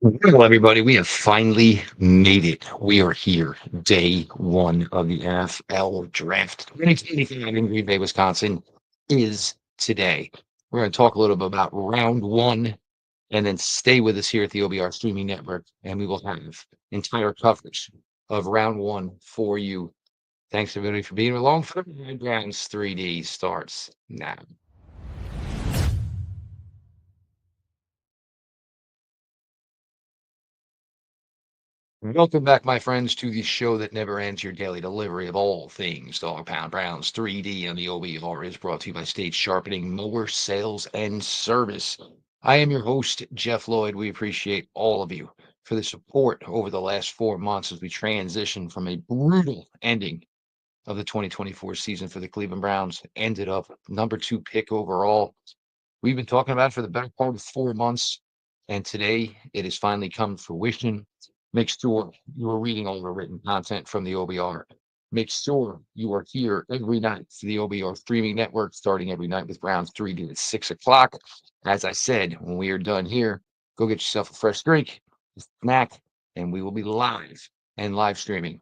Well, everybody, we have finally made it. We are here, day one of the NFL draft 2025 in Green Bay, Wisconsin is today. We're going to talk a little bit about round one and then stay with us here at the OBR streaming network. And we will have entire coverage of round one for you. Thanks everybody for being along for the Browns 3D starts now. Welcome back, my friends, to the show that never ends. Your daily delivery of all things Dog Pound Browns 3D on the OBR is brought to you by State Sharpening Mower Sales and Service. I am your host, Jeff Lloyd. We appreciate all of you for the support over the last 4 months as we transition from a brutal ending of the 2024 season for the Cleveland Browns. Ended up number 2 pick overall. We've been talking about it for the better part of 4 months, and today it has finally come to fruition. Make sure you are reading all the written content from the OBR. Make sure you are here every night for the OBR streaming network, starting every night with Browns 3D at 6 o'clock. As I said, when we are done here, go get yourself a fresh drink, a snack, and we will be live and live streaming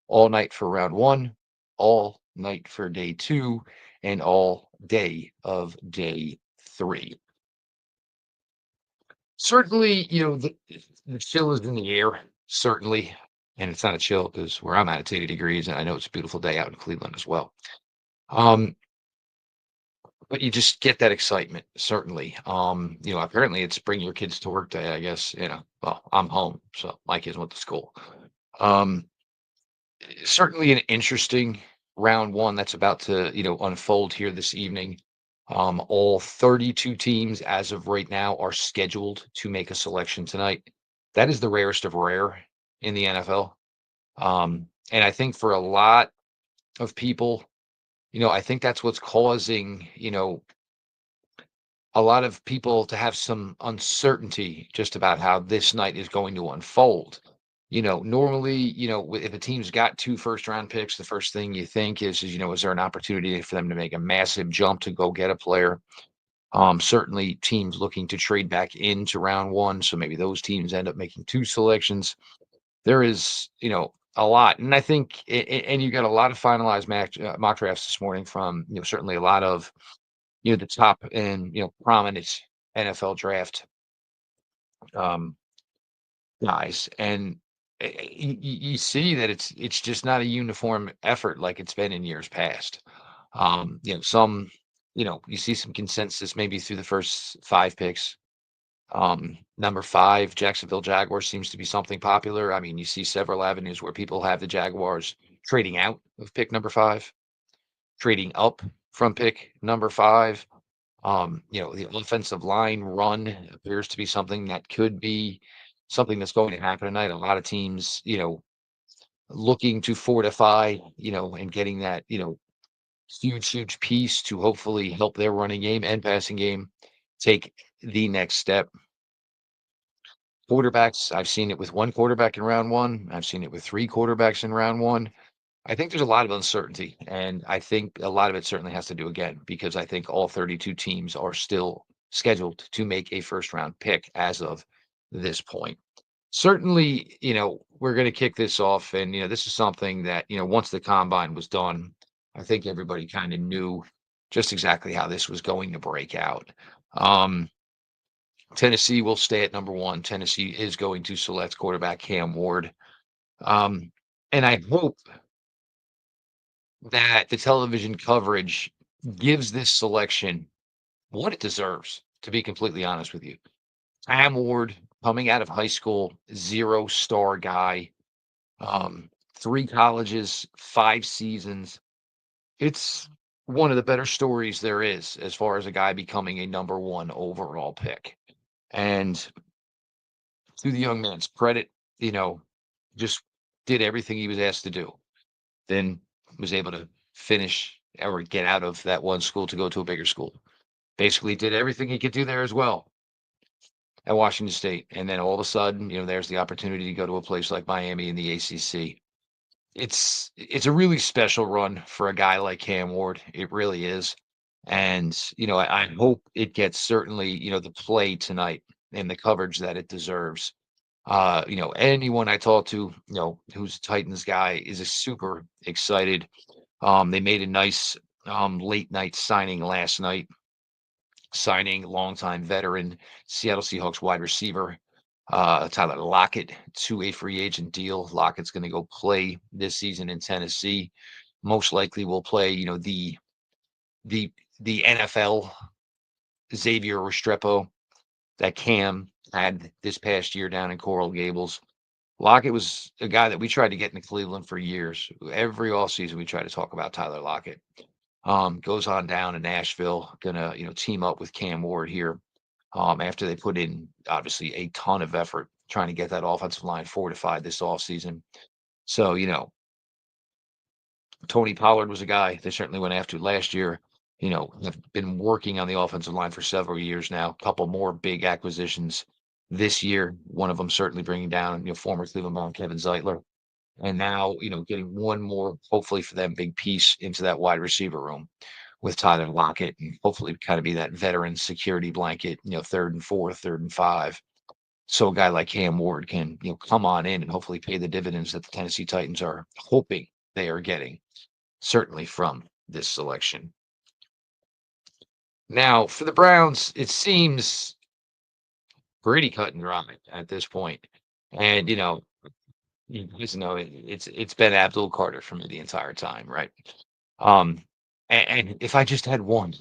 all night for round one, all night for day two, and all day of day three. Certainly, the chill is in the air, certainly. And it's not a chill because where I'm at, it's 80 degrees, and I know it's a beautiful day out in Cleveland as well. Um, but you just get that excitement, certainly. Apparently it's bring your kids to work day, I guess. Well, I'm home, so my kids went to school. Um, Certainly an interesting round one that's about to, unfold here this evening. All 32 teams as of right now are scheduled to make a selection tonight. That is the rarest of rare in the NFL. And I think for a lot of people, I think that's what's causing, a lot of people to have some uncertainty just about how this night is going to unfold. Normally, if a team's got 2 first-round picks, the first thing you think is there an opportunity for them to make a massive jump to go get a player? Certainly teams looking to trade back into round one. So maybe those teams end up making 2 selections. There is, a lot. And I think, and you got a lot of finalized mock drafts this morning from, certainly a lot of, the top and, prominent NFL draft um, guys. And you see that it's just not a uniform effort like it's been in years past. You see some consensus maybe through the first 5 picks. Number 5, Jacksonville Jaguars seems to be something popular. I mean, you see several avenues where people have the Jaguars trading out of pick number 5, trading up from pick number 5. The offensive line run appears to be something that could be something that's going to happen tonight. A lot of teams, looking to fortify, and getting that, huge, huge piece to hopefully help their running game and passing game take the next step. Quarterbacks, I've seen it with 1 quarterback in round one. I've seen it with 3 quarterbacks in round one. I think there's a lot of uncertainty, and I think a lot of it certainly has to do again because I think all 32 teams are still scheduled to make a first-round pick as of this point. Certainly, we're going to kick this off, and this is something that once the combine was done, I think everybody kind of knew just exactly how this was going to break out. Um, Tennessee will stay at number one. Tennessee is going to select quarterback Cam Ward. Um, and I hope that the television coverage gives this selection what it deserves, to be completely honest with you. Cam Ward, coming out of high school, 0-star guy, 3 colleges, 5 seasons. It's one of the better stories there is as far as a guy becoming a number 1 overall pick. And to the young man's credit, you know, just did everything he was asked to do. Then was able to finish or get out of that one school to go to a bigger school. Basically did everything he could do there as well at Washington State. And then all of a sudden, there's the opportunity to go to a place like Miami in the ACC. It's a really special run for a guy like Cam Ward. It really is. And, I hope it gets certainly, the play tonight and the coverage that it deserves. Anyone I talk to, who's a Titans guy is a super excited. They made a nice late night signing last night, signing longtime veteran Seattle Seahawks wide receiver Tyler Lockett to a free agent deal. Lockett's going to go play this season in Tennessee. Most likely will play, the the NFL Xavier Restrepo that Cam had this past year down in Coral Gables. Lockett was a guy that we tried to get into Cleveland for years. Every offseason we try to talk about Tyler Lockett. Goes on down to Nashville, gonna team up with Cam Ward here. After they put in obviously a ton of effort trying to get that offensive line fortified this offseason. So, Tony Pollard was a guy they certainly went after last year. Have been working on the offensive line for several years now. A couple more big acquisitions this year. One of them certainly bringing down, former Cleveland Brown Kevin Zeitler. And now, getting one more, hopefully for them, big piece into that wide receiver room with Tyler Lockett and hopefully kind of be that veteran security blanket, third and fourth, third and five. So a guy like Cam Ward can, come on in and hopefully pay the dividends that the Tennessee Titans are hoping they are getting, certainly from this selection. Now, for the Browns, it seems pretty cut and dry at this point. And, you guys know it's been Abdul Carter for me the entire time, right? Um, and if I just had one,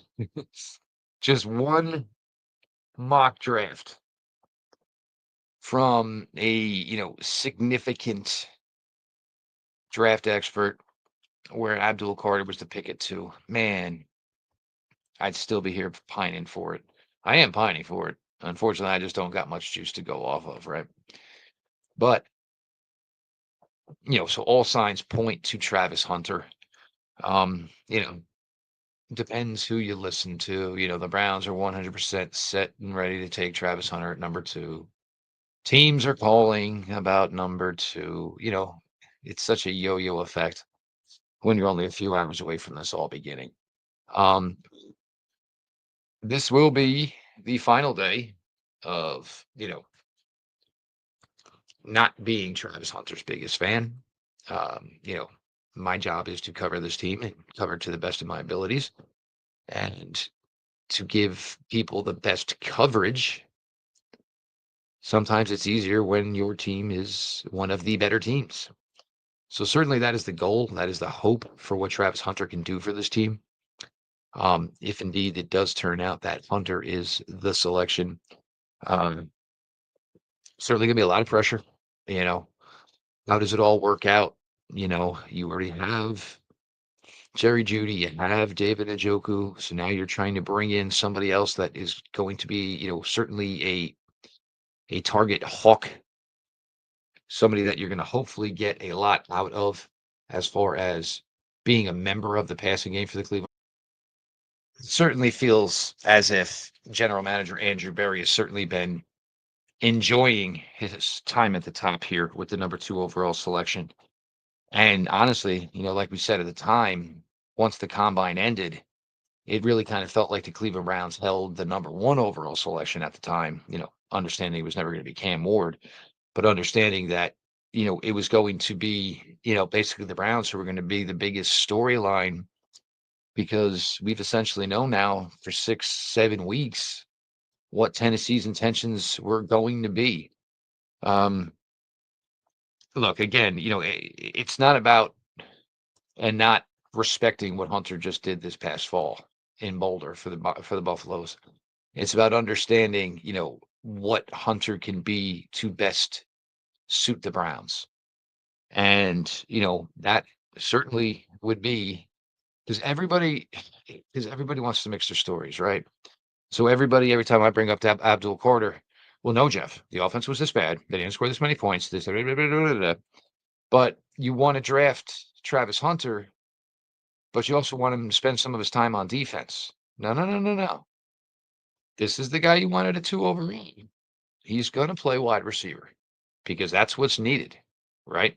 just one mock draft from a significant draft expert where Abdul Carter was the pick at 2, man, I'd still be here pining for it. I am pining for it. Unfortunately, I just don't got much juice to go off of, right? But so all signs point to Travis Hunter. Um, you know, Depends who you listen to. The Browns are 100% set and ready to take Travis Hunter at number 2. Teams are calling about number 2. It's such a yo-yo effect when you're only a few hours away from this all beginning. Um, this will be the final day of, not being Travis Hunter's biggest fan. My job is to cover this team and cover it to the best of my abilities and to give people the best coverage. Sometimes it's easier when your team is one of the better teams. So certainly that is the goal. That is the hope for what Travis Hunter can do for this team. If indeed it does turn out that Hunter is the selection, um, certainly gonna be a lot of pressure. You know, how does it all work out? You already have Jerry Judy, you have David Njoku, so now you're trying to bring in somebody else that is going to be, certainly a target hawk, somebody that you're going to hopefully get a lot out of as far as being a member of the passing game for the Cleveland. It certainly feels as if general manager Andrew Berry has certainly been enjoying his time at the top here with the number 2 overall selection. And honestly, like we said at the time, once the combine ended, it really kind of felt like the Cleveland Browns held the number 1 overall selection at the time, understanding it was never going to be Cam Ward, but understanding that, it was going to be, basically the Browns who were going to be the biggest storyline because we've essentially known now for 6, 7 weeks what Tennessee's intentions were going to be. Um, Look, again, it's not about and not respecting what Hunter just did this past fall in Boulder for the Buffaloes. It's about understanding, what Hunter can be to best suit the Browns. And, that certainly would be because everybody wants to mix their stories, right? So every time I bring up Abdul Carter, well, no, Jeff, the offense was this bad. They didn't score this many points. This, but you want to draft Travis Hunter, but you also want him to spend some of his time on defense. No, no, no, no, no. This is the guy you wanted at 2 overall. He's going to play wide receiver because that's what's needed, right?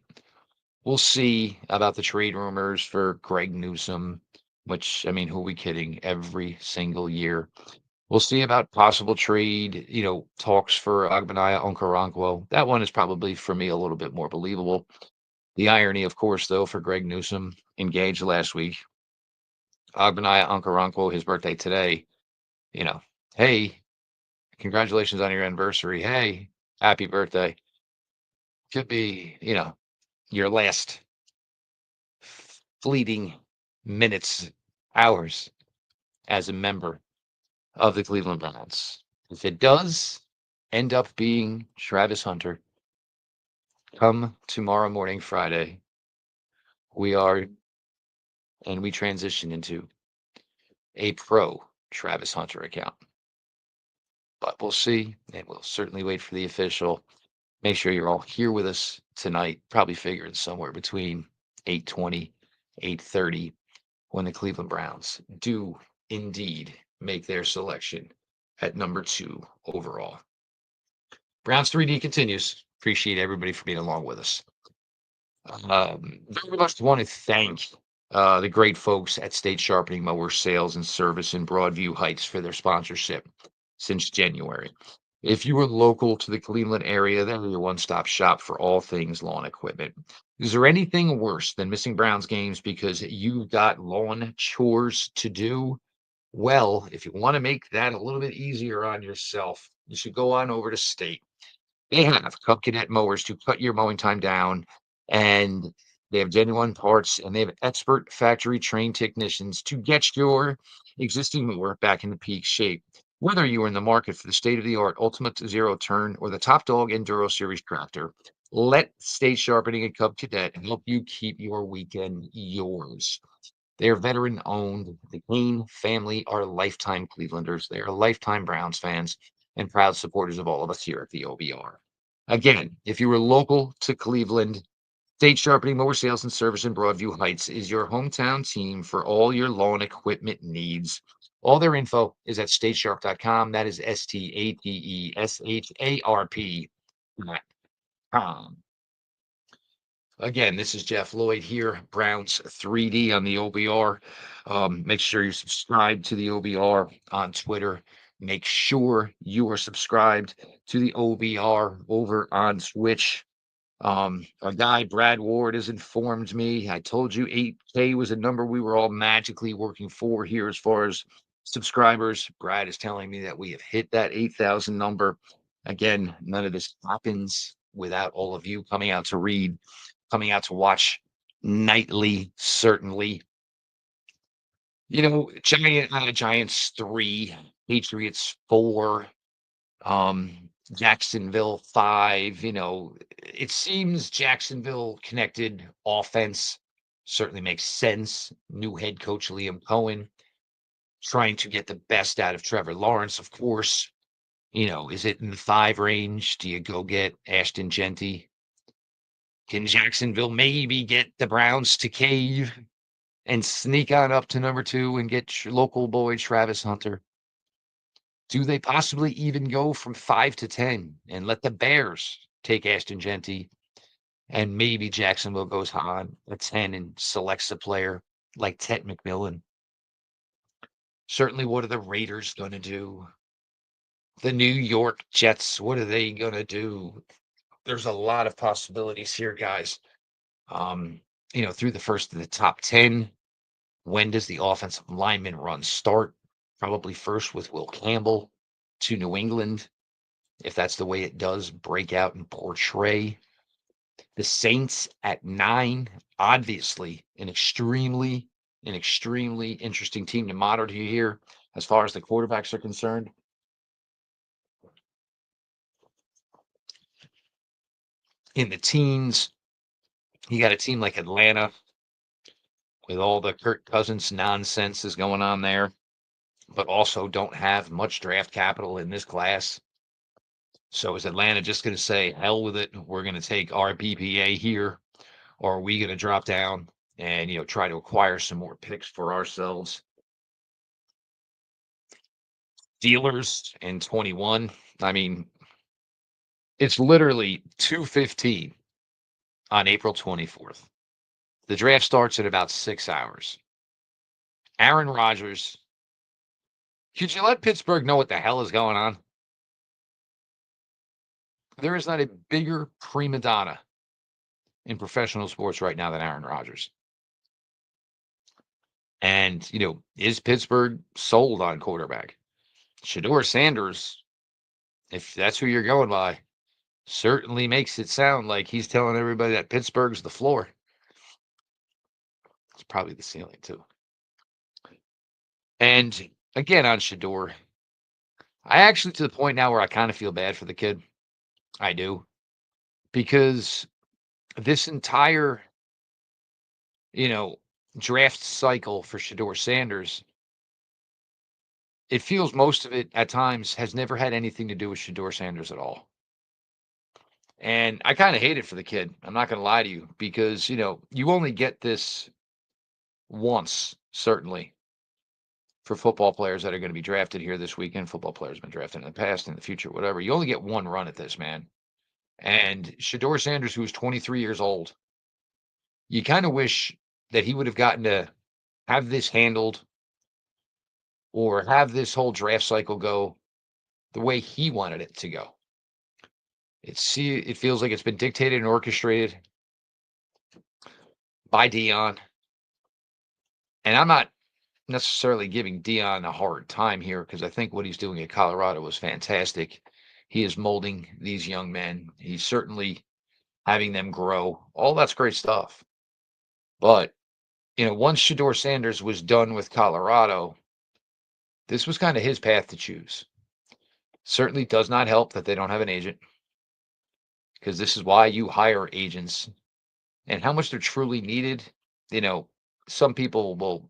We'll see about the trade rumors for Greg Newsome, which, I mean, who are we kidding? Every single year We'll see about possible trade, talks for Agbanaya Okoronkwo. That one is probably for me a little bit more believable. The irony, of course, though, for Greg Newsom, engaged last week. Agbanaya Okoronkwo, his birthday today. You know, hey, congratulations on your anniversary. Hey, happy birthday. Could be, your last fleeting minutes, hours as a member of the Cleveland Browns. If it does end up being Travis Hunter, come tomorrow morning, Friday, we are and we transition into a pro Travis Hunter account. But we'll see, and we'll certainly wait for the official. Make sure you're all here with us tonight, probably figuring somewhere between 8:20, 8:30, when the Cleveland Browns do indeed make their selection at number 2 overall. Browns 3D continues. Appreciate everybody for being along with us. Very much want to thank the great folks at State Sharpening Mower Sales and Service in Broadview Heights for their sponsorship since January. If you are local to the Cleveland area, they're your one-stop shop for all things lawn equipment. Is there anything worse than missing Browns games because you've got lawn chores to do? Well, if you want to make that a little bit easier on yourself, you should go on over to State. They have Cub Cadet mowers to cut your mowing time down, and they have genuine parts, and they have expert factory trained technicians to get your existing mower back into peak shape. Whether you are in the market for the state of the art Ultimate Zero Turn or the Top Dog Enduro Series tractor, let State Sharpening and Cub Cadet help you keep your weekend yours. They are veteran owned. The Kane family are lifetime Clevelanders. They are lifetime Browns fans and proud supporters of all of us here at the OBR. Again, if you were local to Cleveland, State Sharpening Mower Sales and Service in Broadview Heights is your hometown team for all your lawn equipment needs. All their info is at statesharp.com. That is STATESHARP.com. Again, this is Jeff Lloyd here, Browns 3D on the OBR. Make sure you subscribe to the OBR on Twitter. Make sure you are subscribed to the OBR over on Twitch. A guy, Brad Ward, has informed me. I told you 8K was a number we were all magically working for here as far as subscribers. Brad is telling me that we have hit that 8,000 number. Again, none of this happens without all of you coming out to read, coming out to watch nightly, certainly. Giants 3, Patriots 4, Jacksonville 5. It seems Jacksonville connected offense certainly makes sense. New head coach Liam Cohen trying to get the best out of Trevor Lawrence, of course. Is it in the 5 range? Do you go get Ashton Genty? Can Jacksonville maybe get the Browns to cave and sneak on up to number 2 and get local boy Travis Hunter? Do they possibly even go from 5 to 10 and let the Bears take Ashton Genty, and maybe Jacksonville goes on at 10 and selects a player like Ted McMillan? Certainly, what are the Raiders going to do? The New York Jets, what are they going to do? There's a lot of possibilities here, guys. Through the first of the top 10, when does the offensive lineman run start? Probably first with Will Campbell to New England, if that's the way it does break out and portray. The Saints at 9, obviously an extremely interesting team to monitor here as far as the quarterbacks are concerned. In the teens, you got a team like Atlanta with all the Kirk Cousins nonsense is going on there, but also don't have much draft capital in this class. So is Atlanta just going to say, hell with it, we're going to take our BPA here, or are we going to drop down and, try to acquire some more picks for ourselves? Steelers in 21. I mean, it's literally 2:15 on April 24th. The draft starts in about 6 hours. Aaron Rodgers Could you let Pittsburgh know what the hell is going on? There is not a bigger prima donna in professional sports right now than Aaron Rodgers. And, is Pittsburgh sold on quarterback? Shador Sanders, if that's who you're going by, certainly makes it sound like he's telling everybody that Pittsburgh's the floor. It's probably the ceiling, too. And again, on Shador, I actually to the point now where I kind of feel bad for the kid. I do. Because this entire, you know, draft cycle for Shador Sanders, it feels most of it at times has never had anything to do with Shador Sanders at all. And I kind of hate it for the kid. I'm not going to lie to you because, you only get this once, certainly, for football players that are going to be drafted here this weekend. Football players have been drafted in the past, in the future, whatever. You only get one run at this, man. And Shador Sanders, who is 23 years old, you kind of wish that he would have gotten to have this handled or have this whole draft cycle go the way he wanted it to go. It feels like it's been dictated and orchestrated by Dion. And I'm not necessarily giving Dion a hard time here because I think what he's doing at Colorado was fantastic. He is molding these young men. He's certainly having them grow. All that's great stuff. But, once Shador Sanders was done with Colorado, this was kind of his path to choose. Certainly does not help that they don't have an agent because this is why you hire agents and how much they're truly needed. You know, some people will,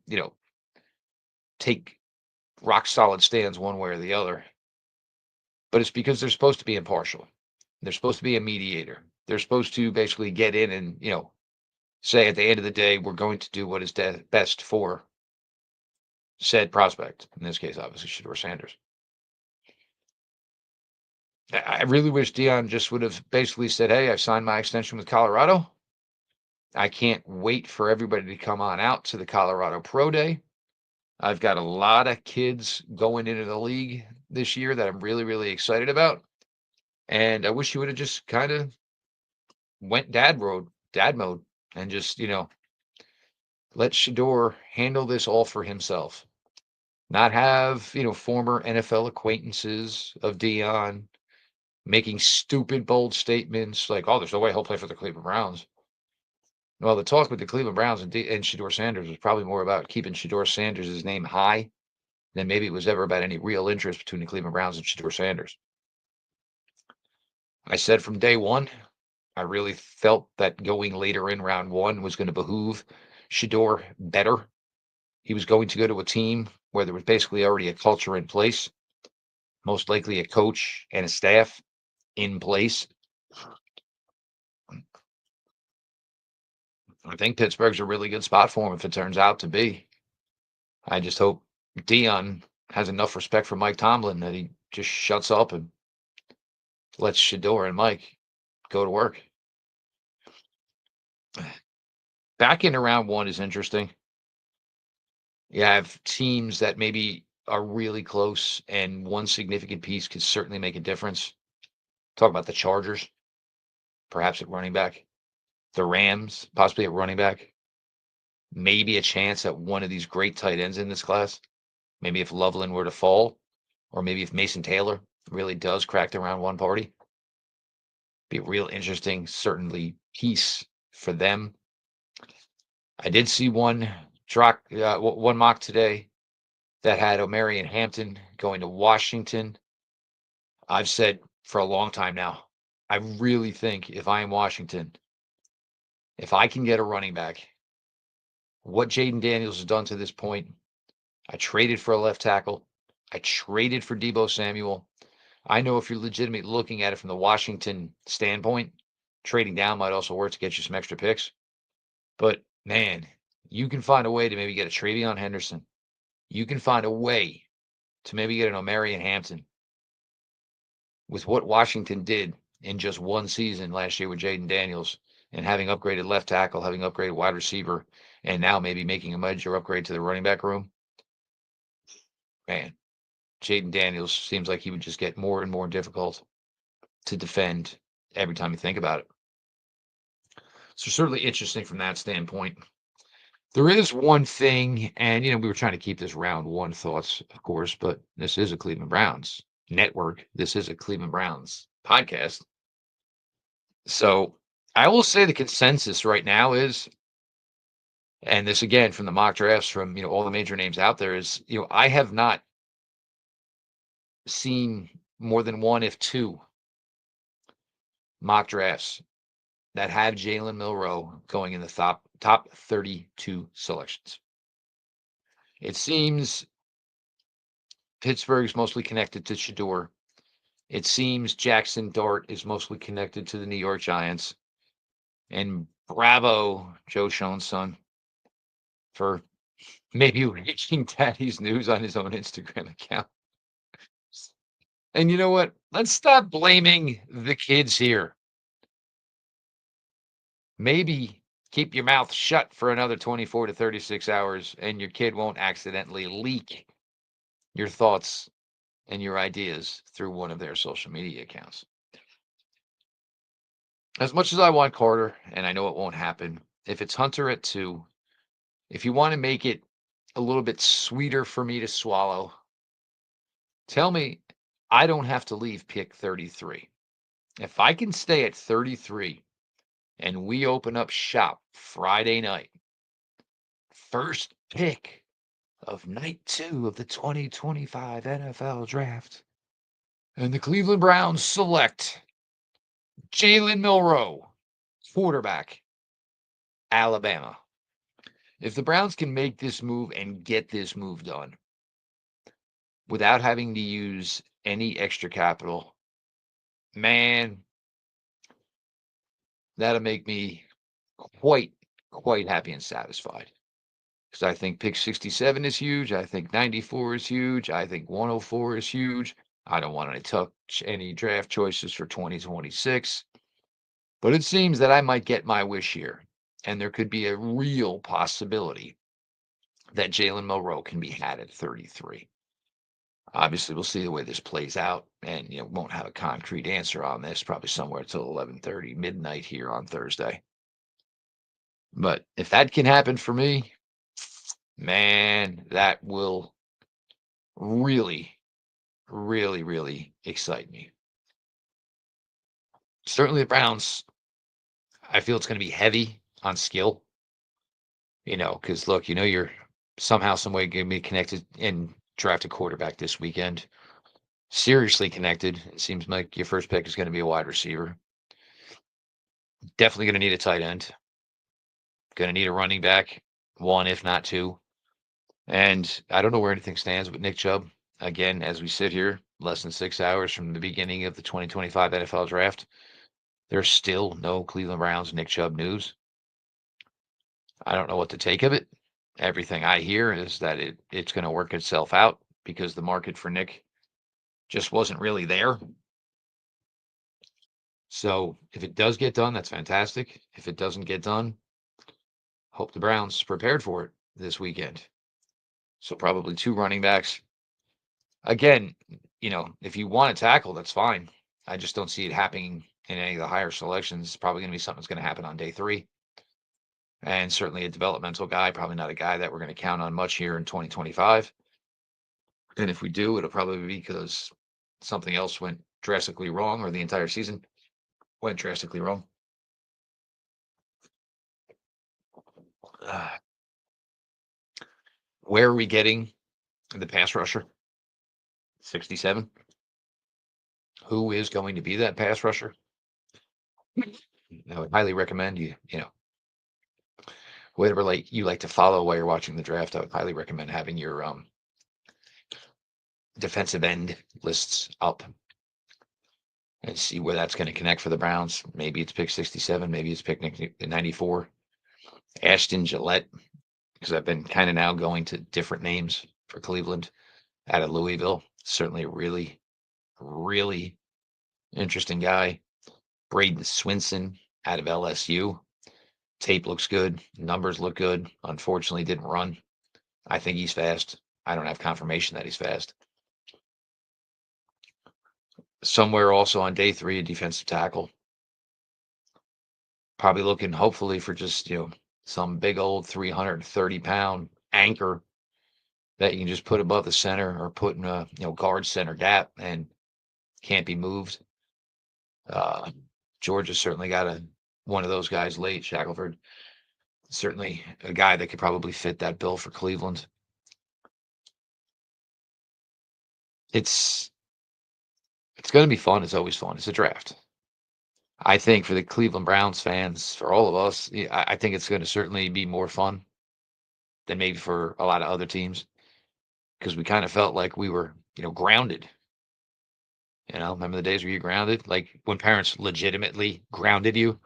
take rock solid stands one way or the other, but it's because they're supposed to be impartial. They're supposed to be a mediator. They're supposed to basically get in and, say at the end of the day, we're going to do what is best for said prospect. In this case, obviously, Shador Sanders. I really wish Dion just would have basically said, hey, I've signed my extension with Colorado. I can't wait for everybody to come on out to the Colorado Pro Day. I've got a lot of kids going into the league this year that I'm really, really excited about. And I wish you would have just kind of went dad mode, and just, let Shador handle this all for himself. Not have, former NFL acquaintances of Dion making stupid, bold statements like, oh, there's no way he'll play for the Cleveland Browns. Well, the talk with the Cleveland Browns and Shador Sanders was probably more about keeping Shador Sanders' name high than maybe it was ever about any real interest between the Cleveland Browns and Shador Sanders. I said from day one, I really felt that going later in round one was going to behoove Shador better. He was going to go to a team where there was basically already a culture in place, most likely a coach and a staff in place. I think Pittsburgh's a really good spot for him if it turns out to be. I just hope Dion has enough respect for Mike Tomlin that he just shuts up and lets Shador and Mike go to work. Back into round one is interesting. You have teams that maybe are really close, and one significant piece could certainly make a difference. Talk about the Chargers, perhaps at running back. The Rams, possibly at running back. Maybe a chance at one of these great tight ends in this class. Maybe if Loveland were to fall, or maybe if Mason Taylor really does crack the round one party. Be a real interesting, certainly, piece for them. I did see one mock today that had Omarion Hampton going to Washington. I've said for a long time now, I really think if I am Washington, if I can get a running back, what Jaden Daniels has done to this point, I traded for a left tackle. I traded for Deebo Samuel. I know if you're legitimately looking at it from the Washington standpoint, trading down might also work to get you some extra picks. But man, you can find a way to maybe get a Travion Henderson. You can find a way to maybe get an Omarion Hampton. With what Washington did in just one season last year with Jaden Daniels and having upgraded left tackle, having upgraded wide receiver, and now maybe making a major upgrade to the running back room. Man, Jaden Daniels seems like he would just get more and more difficult to defend every time you think about it. So certainly interesting from that standpoint. There is one thing, and we were trying to keep this round one thoughts, of course, but this is a Cleveland Browns network. This is a Cleveland Browns podcast. So I will say the consensus right now is, and this again from the mock drafts from all the major names out there is, I have not seen more than one, if two, mock drafts that have Jalen Milroe going in the top 32 selections. It seems Pittsburgh's mostly connected to Shador. It seems Jackson Dart is mostly connected to the New York Giants. And bravo, Joe Schoen's son, for maybe reaching Daddy's news on his own Instagram account. And you know what? Let's stop blaming the kids here. Maybe keep your mouth shut for another 24 to 36 hours and your kid won't accidentally leak your thoughts and your ideas through one of their social media accounts. As much as I want Carter, and I know it won't happen, if it's Hunter at 2, if you want to make it a little bit sweeter for me to swallow, tell me I don't have to leave pick 33. If I can stay at 33 and we open up shop Friday night, first pick of night 2 of the 2025 NFL draft, and the Cleveland Browns select Jalen Milroe, quarterback, Alabama. If the Browns can make this move and get this move done without having to use any extra capital, man, that'll make me quite, quite happy and satisfied. Because I think pick 67 is huge. I think 94 is huge. I think 104 is huge. I don't want to touch any draft choices for 2026. But it seems that I might get my wish here. And there could be a real possibility that Jalen Milroe can be had at 33. Obviously, we'll see the way this plays out, and won't have a concrete answer on this probably somewhere till 11:30 midnight here on Thursday. But if that can happen for me, man, that will really, really, really excite me. Certainly, the Browns, I feel it's going to be heavy on skill, because look, you're somehow, some way going to be connected and draft a quarterback this weekend. Seriously connected. It seems like your first pick is going to be a wide receiver. Definitely going to need a tight end. Going to need a running back, one, if not two. And I don't know where anything stands with Nick Chubb. Again, as we sit here, less than 6 hours from the beginning of the 2025 NFL draft, there's still no Cleveland Browns Nick Chubb news. I don't know what to take of it. Everything I hear is that it's going to work itself out because the market for Nick just wasn't really there. So if it does get done, that's fantastic. If it doesn't get done, hope the Browns prepared for it this weekend. So probably 2 running backs. Again, if you want to tackle, that's fine. I just don't see it happening in any of the higher selections. It's probably going to be something that's going to happen on day 3. And certainly a developmental guy, probably not a guy that we're going to count on much here in 2025. And if we do, it'll probably be because something else went drastically wrong or the entire season went drastically wrong. Where are we getting the pass rusher? 67. Who is going to be that pass rusher? I would highly recommend whatever you like to follow while you're watching the draft. I would highly recommend having your defensive end lists up and see where that's going to connect for the Browns. Maybe it's pick 67, maybe it's pick 94. Ashton Gillette, because I've been kind of now going to different names for Cleveland out of Louisville. Certainly a really, really interesting guy. Braden Swinson out of LSU. Tape looks good. Numbers look good. Unfortunately, didn't run. I think he's fast. I don't have confirmation that he's fast. Somewhere also on day 3, a defensive tackle. Probably looking hopefully for just, some big old 330-pound anchor that you can just put above the center or put in a, guard center gap and can't be moved. Uh, Georgia certainly got one of those guys late, Shackelford. Certainly a guy that could probably fit that bill for Cleveland. It's it's gonna be fun. It's always fun. It's a draft. I think for the Cleveland Browns fans, for all of us, I think it's gonna certainly be more fun than maybe for a lot of other teams because we kind of felt like we were, grounded. Remember the days where you grounded? Like when parents legitimately grounded you,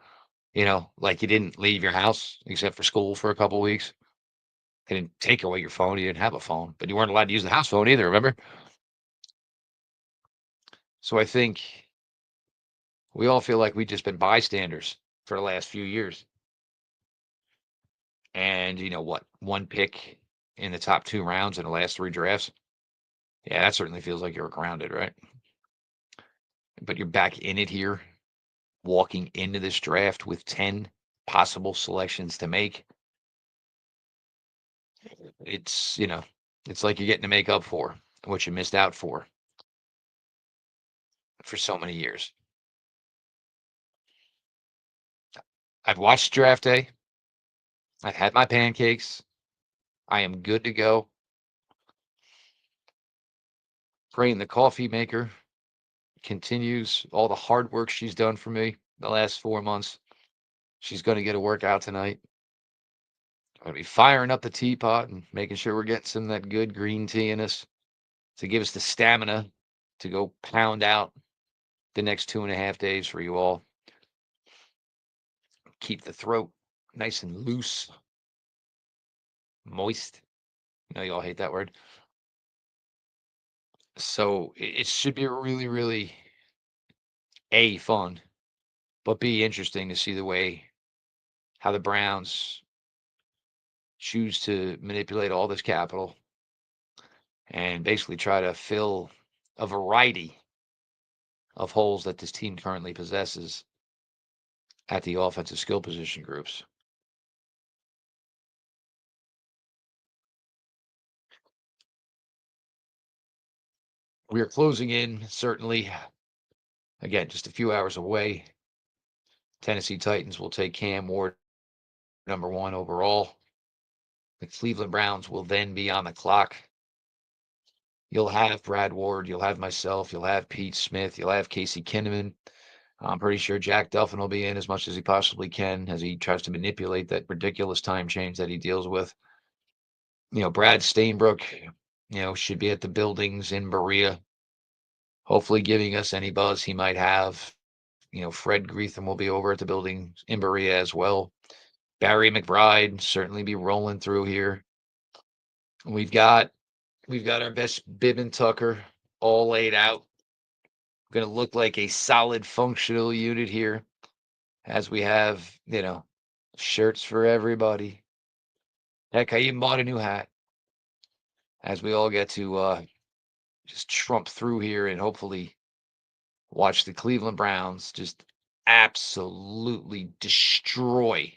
like you didn't leave your house except for school for a couple weeks. They didn't take away your phone. You didn't have a phone, but you weren't allowed to use the house phone either, remember? So I think we all feel like we've just been bystanders for the last few years. And you know what? One pick in the top 2 rounds in the last 3 drafts. Yeah, that certainly feels like you're grounded, right? But you're back in it here, walking into this draft with 10 possible selections to make. It's, it's like you're getting to make up for what you missed out for so many years. I've watched draft day. I've had my pancakes. I am good to go. Praying the coffee maker continues all the hard work she's done for me the last 4 months. She's going to get a workout tonight. I'm going to be firing up the teapot and making sure we're getting some of that good green tea in us to give us the stamina to go pound out the next 2.5 days for you all. Keep the throat nice and loose, moist. You all hate that word. So it should be really, really fun, but be interesting to see the way how the Browns choose to manipulate all this capital and basically try to fill a variety of holes that this team currently possesses at the offensive skill position groups. We are closing in, certainly. Again, just a few hours away. Tennessee Titans will take Cam Ward, #1 overall. The Cleveland Browns will then be on the clock. You'll have Brad Ward, you'll have myself, you'll have Pete Smith, you'll have Casey Kinnaman. I'm pretty sure Jack Duffin will be in as much as he possibly can as he tries to manipulate that ridiculous time change that he deals with. Brad Stainbrook, should be at the buildings in Berea, hopefully giving us any buzz he might have. Fred Greetham will be over at the building in Berea as well. Barry McBride certainly be rolling through here. We've got our best bib and tucker all laid out. Going to look like a solid functional unit here as we have, shirts for everybody. Heck, I even bought a new hat as we all get to just trump through here and hopefully watch the Cleveland Browns just absolutely destroy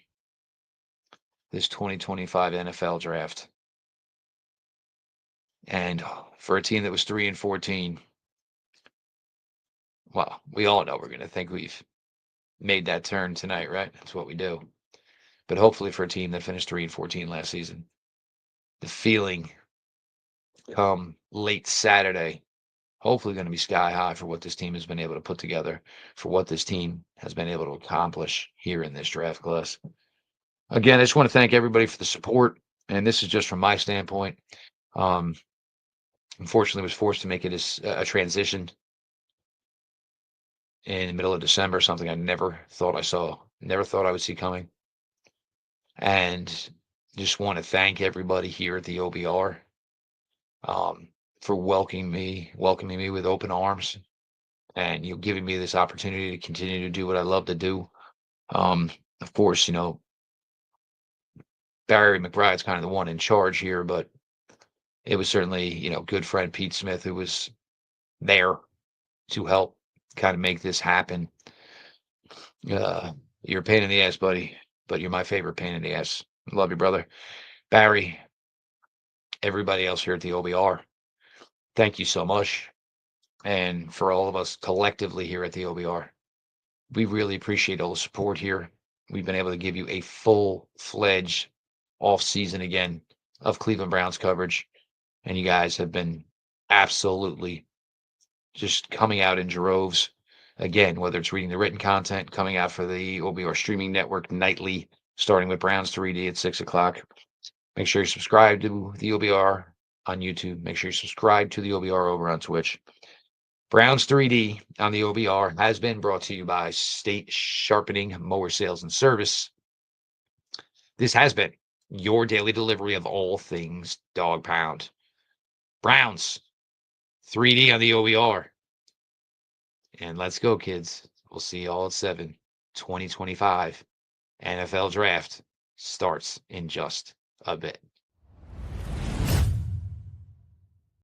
this 2025 NFL draft. And for a team that was 3-14, well, we all know we're going to think we've made that turn tonight, right? That's what we do. But hopefully for a team that finished 3-14 last season, the feeling come late Saturday, hopefully going to be sky high for what this team has been able to put together, for what this team has been able to accomplish here in this draft class. Again, I just want to thank everybody for the support. And this is just from my standpoint. Unfortunately, was forced to make it as a transition in the middle of December, something I never thought I would see coming. And just want to thank everybody here at the OBR for welcoming me with open arms and giving me this opportunity to continue to do what I love to do. Of course, Barry McBride's kind of the one in charge here, but it was certainly, good friend Pete Smith who was there to help kind of make this happen. You're a pain in the ass, buddy, but you're my favorite pain in the ass. Love you, brother. Barry, everybody else here at the OBR, thank you so much. And for all of us collectively here at the OBR, we really appreciate all the support here. We've been able to give you a full-fledged off season again of Cleveland Browns coverage, and you guys have been absolutely just coming out in droves. Again, whether it's reading the written content, coming out for the OBR streaming network nightly, starting with Browns 3D at 6 o'clock. Make sure you subscribe to the OBR on YouTube. Make sure you subscribe to the OBR over on Twitch. Browns 3D on the OBR has been brought to you by State Sharpening Mower Sales and Service. This has been your daily delivery of all things dog pound. Browns 3D on the OBR. And let's go, kids. We'll see you all at 7. 2025 NFL Draft starts in just a bit.